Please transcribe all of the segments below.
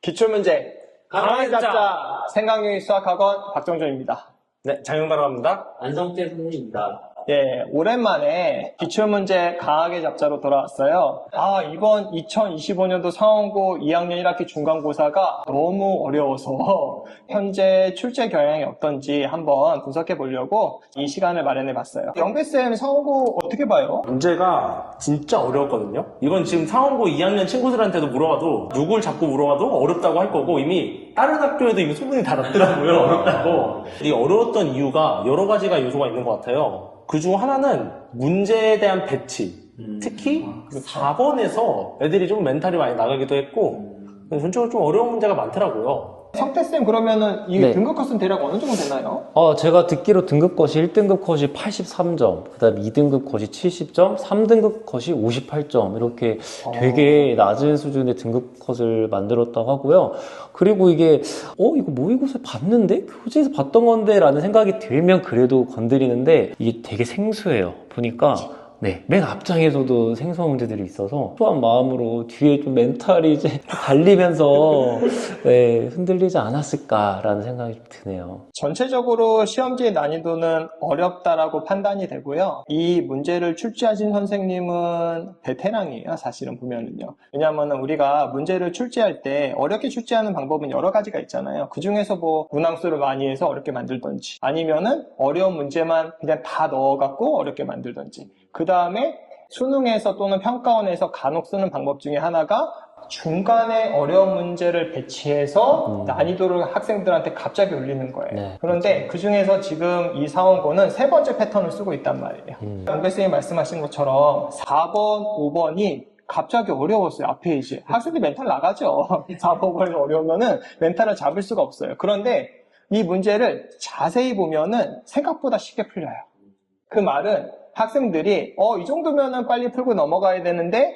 기출문제 강하게 잡자 생각용이 수학학원 박정준입니다. 네, 장윤가로 합니다. 안성재 선생님입니다. 예, 오랜만에 기출문제 강하게 잡자로 돌아왔어요. 이번 2025년도 상원고 2학년 1학기 중간고사가 너무 어려워서 현재 출제 경향이 어떤지 한번 분석해 보려고 이 시간을 마련해 봤어요. 영배쌤 상원고 어떻게 봐요? 문제가 진짜 어려웠거든요. 이건 지금 상원고 2학년 친구들한테도 물어봐도 누굴 자꾸 물어봐도 어렵다고 할 거고 이미 다른 학교에도 이미 소문이 다 났더라고요. 어렵다고. 이 어려웠던 이유가 여러 가지가 요소가 있는 것 같아요. 그 중 하나는 문제에 대한 배치. 특히 4번에서 애들이 좀 멘탈이 많이 나가기도 했고 전적으로 좀 어려운 문제가 많더라고요. 성태쌤 그러면은 이 네. 등급 컷은 대략 어느 정도 되나요? 제가 듣기로 등급 컷이 1등급 컷이 83점, 그 다음에 2등급 컷이 70점, 3등급 컷이 58점, 이렇게 되게 낮은 수준의 등급 컷을 만들었다고 하고요. 그리고 이게, 이거 모의고사 봤는데? 교재에서 봤던 건데? 라는 생각이 들면 그래도 건드리는데, 이게 되게 생소해요. 보니까. 네, 맨 앞장에서도 생소한 문제들이 있어서 소한 마음으로 뒤에 좀 멘탈이 이제 달리면서 네, 흔들리지 않았을까라는 생각이 좀 드네요. 전체적으로 시험지의 난이도는 어렵다라고 판단이 되고요. 이 문제를 출제하신 선생님은 베테랑이에요, 사실은 보면은요. 왜냐하면 우리가 문제를 출제할 때 어렵게 출제하는 방법은 여러 가지가 있잖아요. 그 중에서 뭐 문항수를 많이 해서 어렵게 만들던지 아니면은 어려운 문제만 그냥 다 넣어갖고 어렵게 만들던지 그 다음에 수능에서 또는 평가원에서 간혹 쓰는 방법 중에 하나가 중간에 어려운 문제를 배치해서 난이도를 학생들한테 갑자기 올리는 거예요. 네, 그런데 그 중에서 지금 이 상원고는 세 번째 패턴을 쓰고 있단 말이에요. 영배쌤이 말씀하신 것처럼 4번, 5번이 갑자기 어려웠어요. 앞에 이제 학생들 멘탈 나가죠. 4번, 5번이 어려우면은 멘탈을 잡을 수가 없어요. 그런데 이 문제를 자세히 보면은 생각보다 쉽게 풀려요. 그 말은 학생들이 이 정도면은 빨리 풀고 넘어가야 되는데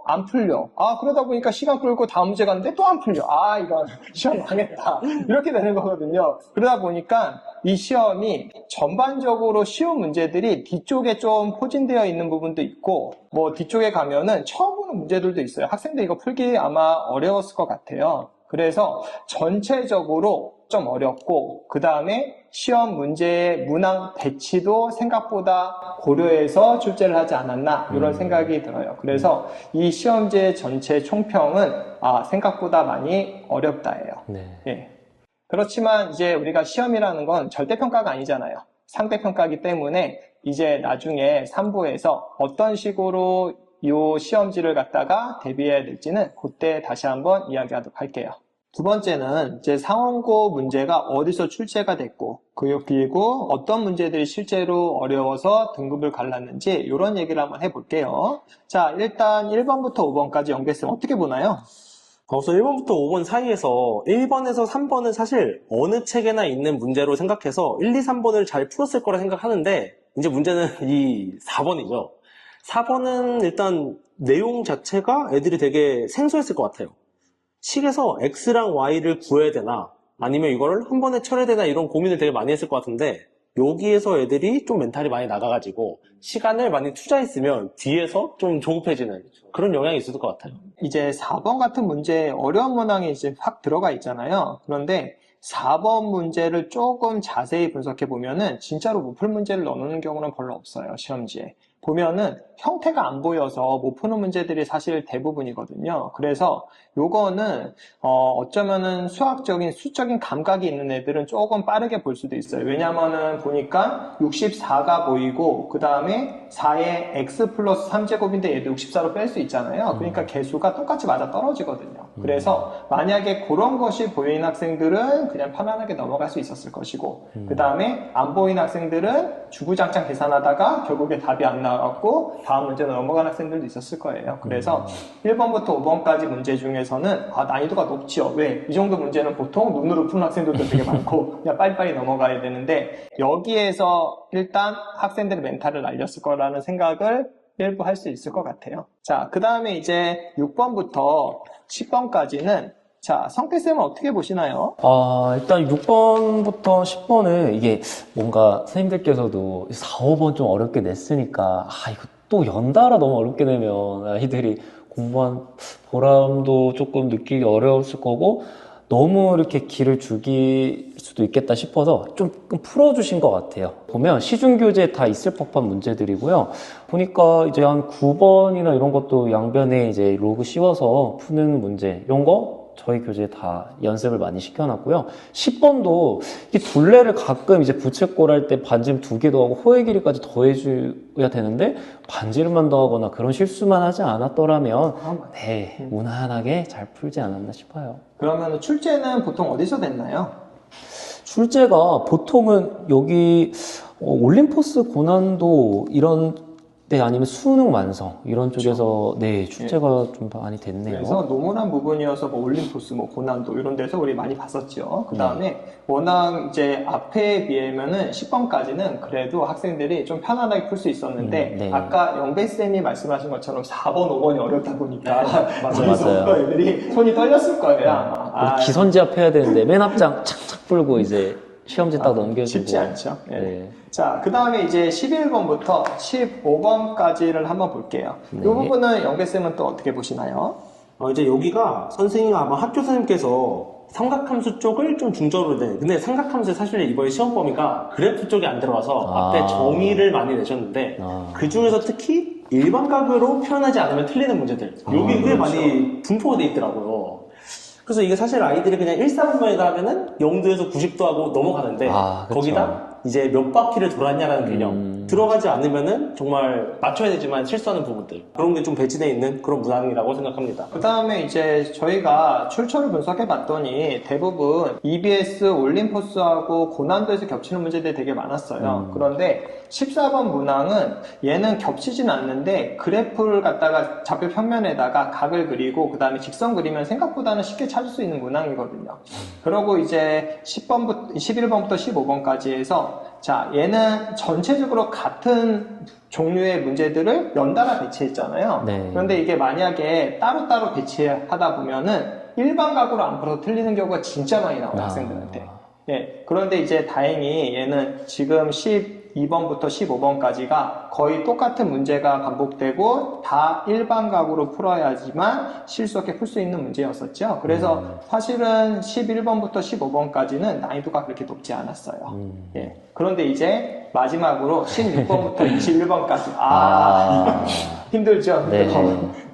안 풀려. 그러다 보니까 시간 끌고 다음 문제 갔는데 또 안 풀려. 이건 시험 망했다. 이렇게 되는 거거든요. 그러다 보니까 이 시험이 전반적으로 쉬운 문제들이 뒤쪽에 좀 포진되어 있는 부분도 있고 뭐 뒤쪽에 가면은 처음 보는 문제들도 있어요. 학생들 이거 풀기 아마 어려웠을 것 같아요. 그래서 전체적으로 좀 어렵고 그 다음에 시험 문제의 문항 배치도 생각보다 고려해서 출제를 하지 않았나 이런 생각이 들어요. 그래서 이 시험제 전체 총평은 생각보다 많이 어렵다예요. 네. 예. 그렇지만 이제 우리가 시험이라는 건 절대평가가 아니잖아요. 상대평가이기 때문에 이제 나중에 3부에서 어떤 식으로 이 시험지를 갖다가 대비해야 될지는 그때 다시 한번 이야기하도록 할게요. 두 번째는 이제 상원고 문제가 어디서 출제가 됐고 그리고 어떤 문제들이 실제로 어려워서 등급을 갈랐는지 이런 얘기를 한번 해볼게요. 자, 일단 1번부터 5번까지 영배쌤 어떻게 보나요? 그래서 1번부터 5번 사이에서 1번에서 3번은 사실 어느 책에나 있는 문제로 생각해서 1, 2, 3번을 잘 풀었을 거라 생각하는데 이제 문제는 이 4번이죠. 4번은 일단 내용 자체가 애들이 되게 생소했을 것 같아요. 식에서 X랑 Y를 구해야 되나 아니면 이거를 한 번에 쳐야 되나 이런 고민을 되게 많이 했을 것 같은데 여기에서 애들이 좀 멘탈이 많이 나가가지고 시간을 많이 투자했으면 뒤에서 좀 조급해지는 그런 영향이 있을 것 같아요. 이제 4번 같은 문제에 어려운 문항이 이제 확 들어가 있잖아요. 그런데 4번 문제를 조금 자세히 분석해 보면은 진짜로 못 풀 문제를 넣어놓는 경우는 별로 없어요. 시험지에. 보면은 형태가 안 보여서 못 푸는 문제들이 사실 대부분이거든요. 그래서 요거는 어쩌면은 수학적인 수적인 감각이 있는 애들은 조금 빠르게 볼 수도 있어요. 왜냐면은 보니까 64가 보이고 그 다음에 4에 x 플러스 3제곱인데 얘도 64로 뺄 수 있잖아요. 그러니까 개수가 똑같이 맞아 떨어지거든요. 그래서 만약에 그런 것이 보이는 학생들은 그냥 편안하게 넘어갈 수 있었을 것이고 그 다음에 안 보이는 학생들은 주구장창 계산하다가 결국에 답이 안 나왔고 다음 문제로 넘어간 학생들도 있었을 거예요. 그래서 1번부터 5번까지 문제 중에서는 난이도가 높지요. 왜? 이 정도 문제는 보통 눈으로 푸는 학생들도 되게 많고 그냥 빨리빨리 넘어가야 되는데 여기에서 일단 학생들의 멘탈을 날렸을 거라는 생각을 일부 할 수 있을 것 같아요. 자, 그 다음에 이제 6번부터 10번까지는 자, 성태쌤은 어떻게 보시나요? 일단 6번부터 10번은 이게 뭔가 선생님들께서도 4, 5번 좀 어렵게 냈으니까 이거 또 연달아 너무 어렵게 내면 아이들이 공부한 보람도 조금 느끼기 어려웠을 거고 너무 이렇게 기를 죽일 수도 있겠다 싶어서 좀 풀어주신 것 같아요. 보면 시중교재 다 있을 법한 문제들이고요. 보니까 이제 한 9번이나 이런 것도 양변에 이제 로그 씌워서 푸는 문제 이런 거 저희 교재에 다 연습을 많이 시켜놨고요. 10번도 이 둘레를 가끔 이제 부채꼴 할 때 반지름 2개 더하고 호의 길이까지 더해줘야 되는데 반지름만 더하거나 그런 실수만 하지 않았더라면 네, 무난하게 잘 풀지 않았나 싶어요. 그러면 출제는 보통 어디서 됐나요? 출제가 보통은 여기 올림포스 고난도 이런 데 아니면 수능 완성 이런 쪽에서 네 출제가 좀 많이 됐네요. 그래서 노멀한 부분이어서 뭐 올림포스, 뭐 고난도 이런 데서 우리 많이 봤었죠. 그 다음에 워낙 이제 앞에 비하면은 10번까지는 그래도 학생들이 좀 편안하게 풀 수 있었는데 네. 아까 영배쌤이 말씀하신 것처럼 4번, 5번이 어렵다 보니까 맞아요. 애들이 손이 떨렸을 거예요. 아마. 우리 기선제압 해야 되는데 맨 앞장 착착 풀고 이제 시험지 딱 넘겨주고 쉽지 않죠. 네. 네. 자, 그 다음에 이제 11번부터 15번까지를 한번 볼게요. 이 네. 부분은 영배쌤은 또 어떻게 보시나요? 이제 여기가 선생님 아마 학교 선생님께서 삼각함수 쪽을 좀 중점으로 내. 근데 삼각함수에 사실 이번에 시험 범위가 그래프 쪽이 안 들어와서 앞에 정의를 많이 내셨는데 그 중에서 특히 일반각으로 표현하지 않으면 틀리는 문제들. 여기 꽤 많이 분포가 돼 있더라고요. 그래서 이게 사실 아이들이 그냥 1사분면에다 하면은 0도에서 90도 하고 넘어가는데 그쵸. 거기다 이제 몇 바퀴를 돌았냐라는 개념 들어가지 않으면은 정말 맞춰야 되지만 실수하는 부분들 그런 게 좀 배치되어 있는 그런 문항이라고 생각합니다. 그 다음에 이제 저희가 출처를 분석해 봤더니 대부분 EBS, 올림포스하고 고난도에서 겹치는 문제들이 되게 많았어요. 그런데 14번 문항은 얘는 겹치진 않는데 그래프를 갖다가 좌표 평면에다가 각을 그리고 그 다음에 직선 그리면 생각보다는 쉽게 찾을 수 있는 문항이거든요. 그리고 이제 11번부터 15번까지 해서 자, 얘는 전체적으로 같은 종류의 문제들을 연달아 배치했잖아요. 네. 그런데 이게 만약에 따로따로 배치하다 보면은 일반각으로 안 풀어서 틀리는 경우가 진짜 많이 나와요, 학생들한테. 예. 그런데 이제 다행히 얘는 지금 12번부터 15번까지가 거의 똑같은 문제가 반복되고 다 일반각으로 풀어야지만 실수 없게 풀 수 있는 문제였었죠. 그래서 사실은 11번부터 15번까지는 난이도가 그렇게 높지 않았어요. 예. 그런데 이제 마지막으로 16번부터 21번까지. 힘들죠? 네.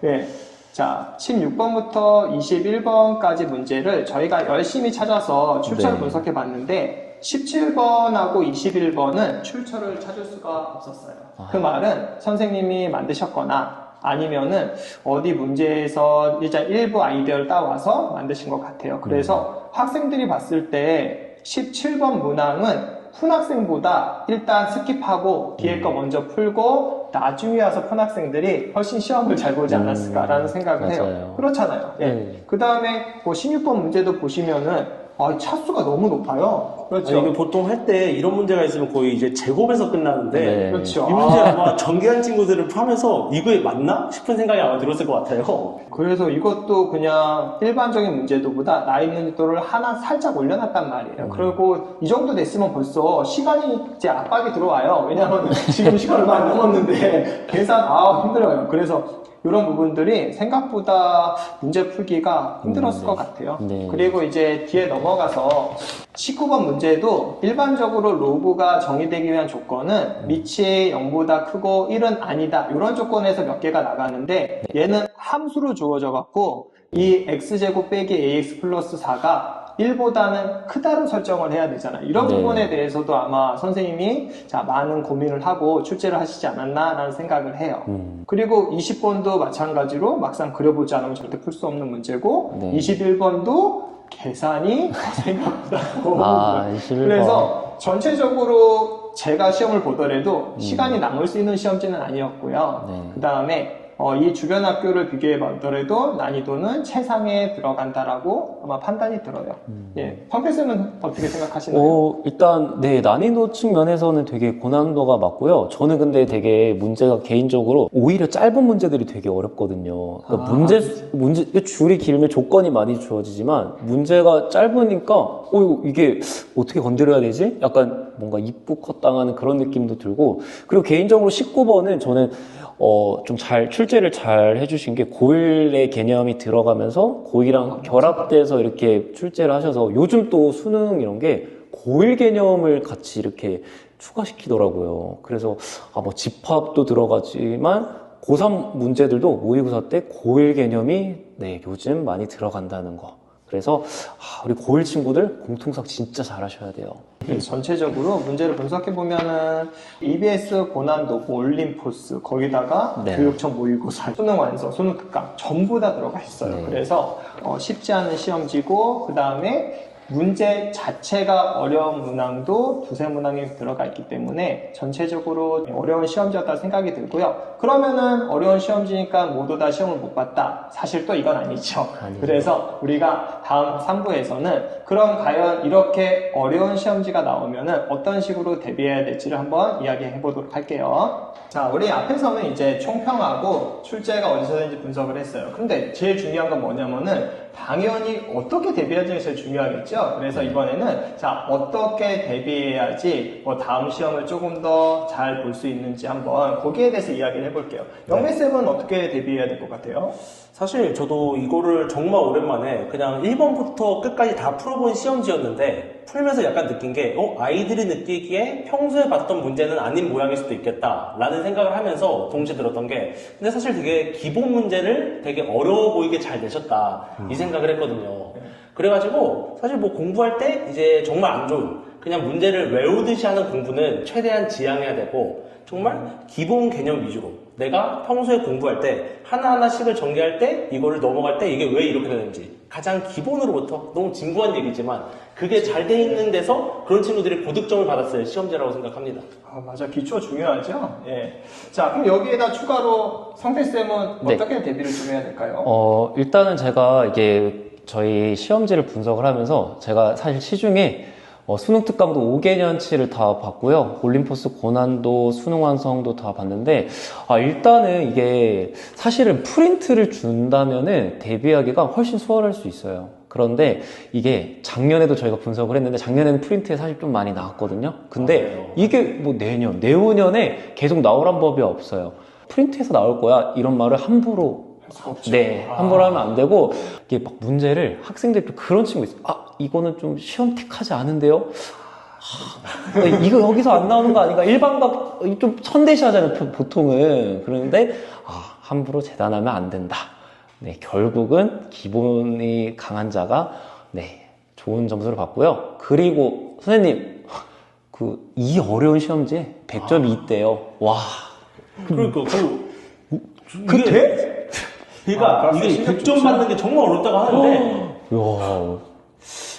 예. 자, 16번부터 21번까지 문제를 저희가 열심히 찾아서 출처를 네. 분석해 봤는데 17번하고 21번은 출처를 찾을 수가 없었어요. 그 말은 선생님이 만드셨거나 아니면은 어디 문제에서 일단 일부 아이디어를 따와서 만드신 것 같아요. 그래서 학생들이 봤을 때 17번 문항은 푼학생보다 일단 스킵하고 뒤에 거 먼저 풀고 나중에 와서 푼학생들이 훨씬 시험을 잘 보지 않았을까라는 생각을 해요. 맞아요. 그렇잖아요. 예. 네. 그 다음에 뭐 16번 문제도 보시면은 차수가 너무 높아요. 그렇죠. 이게 보통 할 때 이런 문제가 있으면 거의 이제 제곱에서 끝나는데 네. 그렇죠. 이 문제 아마 전개한 친구들은 하면서 이거에 맞나 싶은 생각이 아마 들었을 것 같아요. 그래서 이것도 그냥 일반적인 문제도보다 난이도를 하나 살짝 올려놨단 말이에요. 그리고 이 정도 됐으면 벌써 시간이 이제 압박이 들어와요. 왜냐하면 지금 시간 얼마 안 남았는데 계산 힘들어요. 그래서 이런 부분들이 생각보다 문제 풀기가 힘들었을 것 같아요. 네. 그리고 이제 뒤에 넘어가서 19번 문제도 일반적으로 로그가 정의되기 위한 조건은 밑이 0보다 크고 1은 아니다 이런 조건에서 몇 개가 나가는데 얘는 함수로 주어져 갖고 이 x제곱 빼기 ax 플러스 4가 1보다는 크다로 설정을 해야 되잖아요. 이런 네. 부분에 대해서도 아마 선생님이 많은 고민을 하고 출제를 하시지 않았나라는 생각을 해요. 그리고 20번도 마찬가지로 막상 그려보지 않으면 절대 풀 수 없는 문제고 네. 21번도 계산이 생각보다 21번. 그래서 전체적으로 제가 시험을 보더라도 시간이 남을 수 있는 시험지는 아니었고요. 네. 그 다음에 이 주변 학교를 비교해 보더라도 난이도는 최상에 들어간다라고 아마 판단이 들어요. 예, 황필쌤은 어떻게 생각하시나요? 일단, 네, 난이도 측면에서는 되게 고난도가 맞고요. 저는 근데 되게 문제가 개인적으로 오히려 짧은 문제들이 되게 어렵거든요. 그러니까 문제, 줄이 길면 조건이 많이 주어지지만 문제가 짧으니까, 이게 어떻게 건드려야 되지? 약간 뭔가 입부 컷 당하는 그런 느낌도 들고, 그리고 개인적으로 19번은 저는 좀 출제를 잘 해주신 게 고1의 개념이 들어가면서 고2랑 결합돼서 이렇게 출제를 하셔서 요즘 또 수능 이런 게 고1 개념을 같이 이렇게 추가시키더라고요. 그래서 뭐 집합도 들어가지만 고3 문제들도 모의고사 때 고1 개념이 요즘 많이 들어간다는 거. 그래서 우리 고1 친구들 공통삭 진짜 잘하셔야 돼요. 전체적으로 문제를 분석해 보면은 EBS 고난도, 올림포스 거기다가 네. 교육청 모의고사, 수능 완서, 수능 특강 전부 다 들어가 있어요. 네. 그래서 쉽지 않은 시험지고 그 다음에 문제 자체가 어려운 문항도 두세 문항이 들어가 있기 때문에 전체적으로 어려운 시험지였다 생각이 들고요. 그러면은 어려운 시험지니까 모두 다 시험을 못 봤다. 사실 또 이건 아니죠. 아니죠. 그래서 우리가 다음 3부에서는 그럼 과연 이렇게 어려운 시험지가 나오면은 어떤 식으로 대비해야 될지를 한번 이야기해 보도록 할게요. 자, 우리 앞에서는 이제 총평하고 출제가 어디서든지 분석을 했어요. 근데 제일 중요한 건 뭐냐면은 당연히 어떻게 대비하는지 제일 중요하겠죠. 그래서 이번에는 자, 어떻게 대비해야지 다음 시험을 조금 더 잘 볼 수 있는지 한번 거기에 대해서 이야기를 해볼게요. 영매쌤은 어떻게 대비해야 될 것 같아요? 사실 저도 이거를 정말 오랜만에 그냥 1번부터 끝까지 다 풀어본 시험지였는데 풀면서 약간 느낀 게 아이들이 느끼기에 평소에 봤던 문제는 아닌 모양일 수도 있겠다 라는 생각을 하면서 동시에 들었던 게 근데 사실 되게 기본 문제를 되게 어려워 보이게 잘 내셨다 이 생각을 했거든요. 그래가지고 사실 뭐 공부할 때 이제 정말 안 좋은 그냥 문제를 외우듯이 하는 공부는 최대한 지양해야 되고 정말 기본 개념 위주로 내가 평소에 공부할 때 하나하나씩을 전개할 때 이거를 넘어갈 때 이게 왜 이렇게 되는지 가장 기본으로부터 너무 진부한 얘기지만 그게 잘 돼 있는 데서 그런 친구들이 고득점을 받았어요. 시험지라고 생각합니다. 맞아. 기초 중요하죠. 예. 자, 그럼 여기에다 추가로 성태쌤은 네. 어떻게 대비를 좀 해야 될까요? 일단은 제가 이게 저희 시험지를 분석을 하면서 제가 사실 시중에 수능 특강도 5개년치를 다 봤고요. 올림포스 고난도, 수능 완성도 다 봤는데, 일단은 이게 사실은 프린트를 준다면은 대비하기가 훨씬 수월할 수 있어요. 그런데 이게 작년에도 저희가 분석을 했는데 작년에는 프린트에 사실 좀 많이 나왔거든요. 근데 이게 뭐 내후년에 계속 나오란 법이 없어요. 프린트에서 나올 거야. 이런 말을 함부로 함부로 하면 안 되고, 이게 막 문제를 학생들이 또 그런 친구 있어요. 이거는 좀 시험 택하지 않은데요? 이거 여기서 안 나오는 거 아닌가? 일반각 좀 천대시 하잖아요, 보통은. 그런데, 함부로 재단하면 안 된다. 네, 결국은 기본이 강한 자가, 좋은 점수를 받고요. 그리고, 선생님, 이 어려운 시험지에 100점이 있대요. 와. 그러니까, 돼? 그러니까 이게 100점 받는 게 정말 어렵다고 하는데 이야.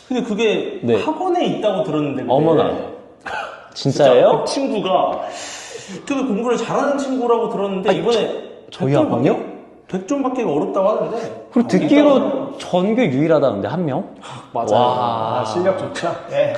근데 그게 네. 학원에 있다고 들었는데 근데 어머나. 진짜예요? 그 친구가 되게 공부를 잘하는 친구라고 들었는데 이번에 저희 학원이요? 100점 받기가 어렵다고 하는데 그리고 듣기로 전교 유일하다는데, 한 명? 맞아요. 와. 실력 좋죠. 예.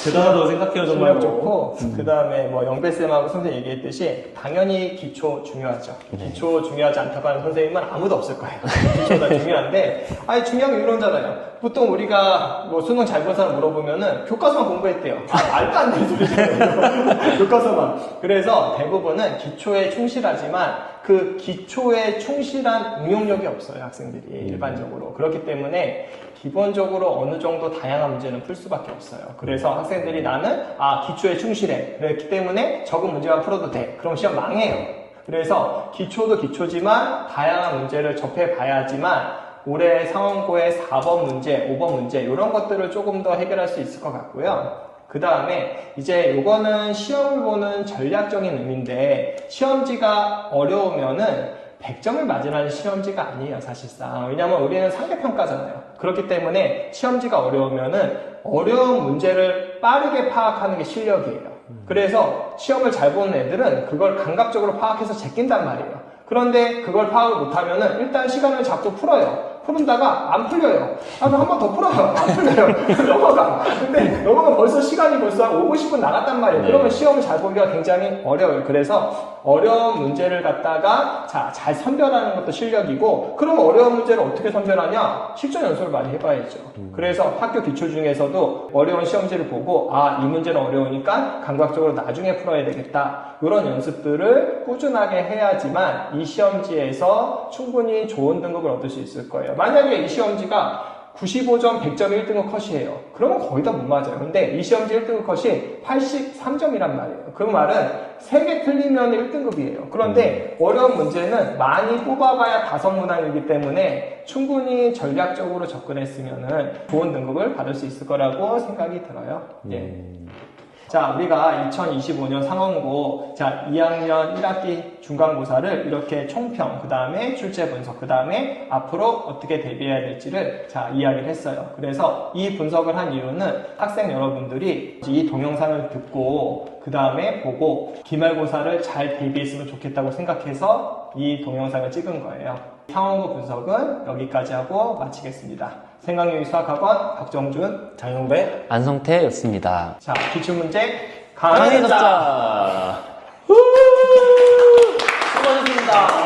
대단하다고 생각해요 정말. 실력 좋고, 그 다음에 영배쌤하고 선생님 얘기했듯이 당연히 기초 중요하죠. 기초 중요하지 않다고 하는 선생님은 아무도 없을 거예요. 기초가 중요한데, 중요한 게 이런 거잖아요. 보통 우리가 수능 잘 본 사람 물어보면은 교과서만 공부했대요. 말도 안 되는 소리잖아요. 교과서만. 그래서 대부분은 기초에 충실하지만 그 기초에 충실한 응용력이 없어요, 학생들이 일반적으로. 그렇기 때문에 기본적으로 어느 정도 다양한 문제는 풀 수밖에 없어요. 그래서 학생들이 나는 기초에 충실해. 그렇기 때문에 적은 문제만 풀어도 돼. 그럼 시험 망해요. 그래서 기초도 기초지만 다양한 문제를 접해봐야지만 올해 상원고의 4번 문제, 5번 문제 이런 것들을 조금 더 해결할 수 있을 것 같고요. 그 다음에 이제 요거는 시험을 보는 전략적인 의미인데 시험지가 어려우면은 100점을 맞으라는 시험지가 아니에요, 사실상. 왜냐면 우리는 상대평가잖아요. 그렇기 때문에 시험지가 어려우면은 어려운 문제를 빠르게 파악하는 게 실력이에요. 그래서 시험을 잘 보는 애들은 그걸 감각적으로 파악해서 제낀단 말이에요. 그런데 그걸 파악을 못하면은 일단 시간을 잡고 풀어요. 그러다가 안 풀려요. 그럼 한 번 더 풀어요. 안 풀려요. 넘어가. 근데 넘어가면 벌써 시간이 벌써 한 5, 50분 나갔단 말이에요. 그러면 시험을 잘 보기가 굉장히 어려워요. 그래서 어려운 문제를 갖다가 잘 선별하는 것도 실력이고, 그럼 어려운 문제를 어떻게 선별하냐? 실전 연습을 많이 해봐야죠. 그래서 학교 기출 중에서도 어려운 시험지를 보고 이 문제는 어려우니까 감각적으로 나중에 풀어야 되겠다. 이런 연습들을 꾸준하게 해야지만 이 시험지에서 충분히 좋은 등급을 얻을 수 있을 거예요. 만약에 이 시험지가 95점, 100점 1등급 컷이에요. 그러면 거의 다 못 맞아요. 근데 이 시험지 1등급 컷이 83점이란 말이에요. 그 말은 3개 틀리면 1등급이에요. 그런데 어려운 문제는 많이 뽑아봐야 5문항이기 때문에 충분히 전략적으로 접근했으면 좋은 등급을 받을 수 있을 거라고 생각이 들어요. 예. 자, 우리가 2025년 상원고, 2학년 1학기 중간고사를 이렇게 총평, 그 다음에 출제 분석, 그 다음에 앞으로 어떻게 대비해야 될지를 이야기를 했어요. 그래서 이 분석을 한 이유는 학생 여러분들이 이 동영상을 듣고, 그 다음에 보고, 기말고사를 잘 대비했으면 좋겠다고 생각해서 이 동영상을 찍은 거예요. 상원고 분석은 여기까지 하고 마치겠습니다. 생각요리 수학학원 박정준, 장영배, 안성태였습니다. 자, 기출문제 강의 강해졌자. 자 수고하셨습니다.